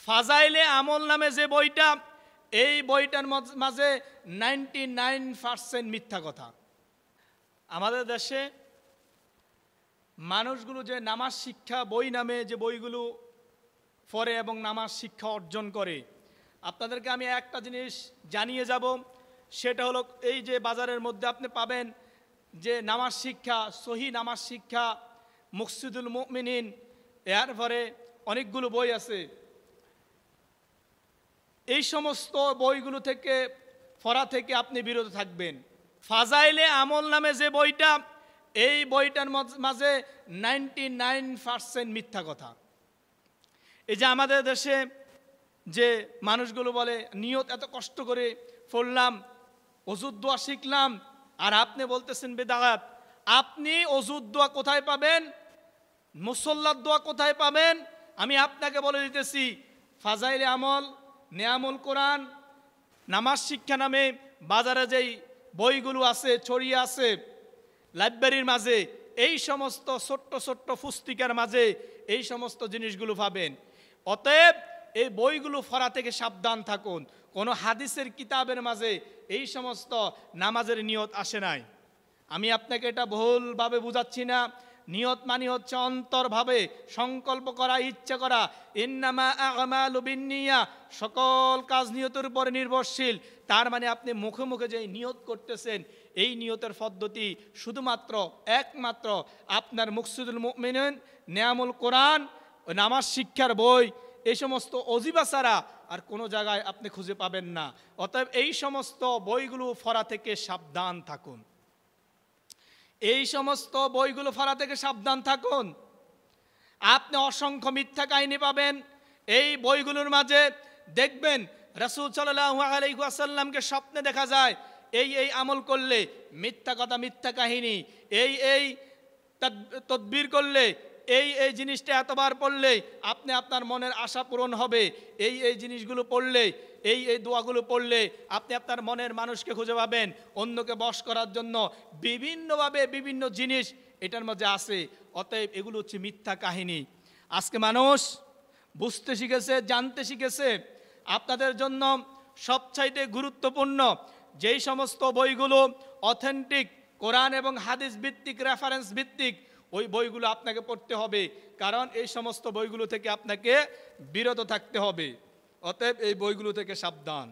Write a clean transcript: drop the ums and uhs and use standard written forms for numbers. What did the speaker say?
ফাজাইলে আমল নামে যে বইটা, এই বইটার মাঝে 99% মিথ্যা কথা। আমাদের দেশে মানুষগুলো যে নামাজ শিক্ষা বই নামে যে বইগুলো পড়ে এবং নামাজ শিক্ষা অর্জন করে, আপনাদেরকে আমি একটা জিনিস জানিয়ে যাব, সেটা হলো এই যে বাজারের মধ্যে আপনি পাবেন যে নামাজ শিক্ষা, সহি নামাজ শিক্ষা, মুকসিদুল মুমিনিন, এরপরে অনেকগুলো বই আছে। এই সমস্ত বইগুলো থেকে পড়া থেকে আপনি বিরত থাকবেন। ফাজাইলে আমল নামে যে বইটা, এই বইটার মাঝে 99% মিথ্যা কথা। এই যে আমাদের দেশে যে মানুষগুলো বলে নিয়ত এত কষ্ট করে পড়লাম, ওযুর দোয়া শিখলাম, আর আপনি বলতেছেন বেদাত। আপনি ওযুর দোয়া কোথায় পাবেন, মুসল্লার দোয়া কোথায় পাবেন? আমি আপনাকে বলে দিতেছি, ফাজাইলে আমল, নেয়ামুল কোরআন, নামাজ শিক্ষা নামে বাজারে যেই বইগুলো আছে, ছড়িয়ে আছে লাইব্রেরির মাঝে, এই সমস্ত ছোট্ট ছোট্ট পুস্তিকার মাঝে এই সমস্ত জিনিসগুলো পাবেন। অতএব এই বইগুলো পড়া থেকে সাবধান থাকুন। কোনো হাদিসের কিতাবের মাঝে এই সমস্ত নামাজের নিয়ত আসে নাই। আমি আপনাকে এটা ভুলভাবে বুঝাচ্ছি না। নিয়ত মানে হচ্ছে অন্তরভাবে সংকল্প করা, ইচ্ছা করা। ইন্নামা আমালু বিন্নিয়া, সকল কাজ নিয়তের উপর নির্ভরশীল। তার মানে আপনি মুখে মুখে যে নিয়ত করতেছেন, এই নিয়তের পদ্ধতি শুধুমাত্র একমাত্র আপনার মুকসিদুল মুমিনিন, নেয়ামুল কোরআন, নামাজ শিক্ষার বই, এই সমস্ত অজিবা ছাড়া আর কোনো জায়গায় আপনি খুঁজে পাবেন না। অতএব এই সমস্ত বইগুলো পড়া থেকে সাবধান থাকুন। এই সমস্ত বইগুলো পড়া থেকে সাবধান থাকুন। আপনি অসংখ্য মিথ্যা কাহিনী পাবেন এই বইগুলোর মাঝে। দেখবেন রাসূল সাল্লাল্লাহু আলাইহি ওয়াসাল্লামকে স্বপ্নে দেখা যায়, এই আমল করলে মিথ্যা কথা, মিথ্যা কাহিনী, এই তদবির করলে, এই জিনিসটা এতবার পড়লে আপনি আপনার মনের আশা পূরণ হবে, এই জিনিসগুলো পড়লে, এই দোয়াগুলো পড়লে আপনি আপনার মনের মানুষকে খুঁজে পাবেন। অন্যকে বশ করার জন্য বিভিন্নভাবে বিভিন্ন জিনিস এটার মধ্যে আছে। অতএব এগুলো হচ্ছে মিথ্যা কাহিনী। আজকে মানুষ বুঝতে শিখেছে, জানতে শিখেছে। আপনাদের জন্য সবচাইতে গুরুত্বপূর্ণ যেই সমস্ত বইগুলো অথেন্টিক কোরআন এবং হাদিস ভিত্তিক, রেফারেন্স ভিত্তিক, ওই বইগুলো আপনাকে পড়তে হবে। কারণ এই সমস্ত বইগুলো থেকে আপনাকে বিরত থাকতে হবে। অতএব এই বইগুলো থেকে সাবধান।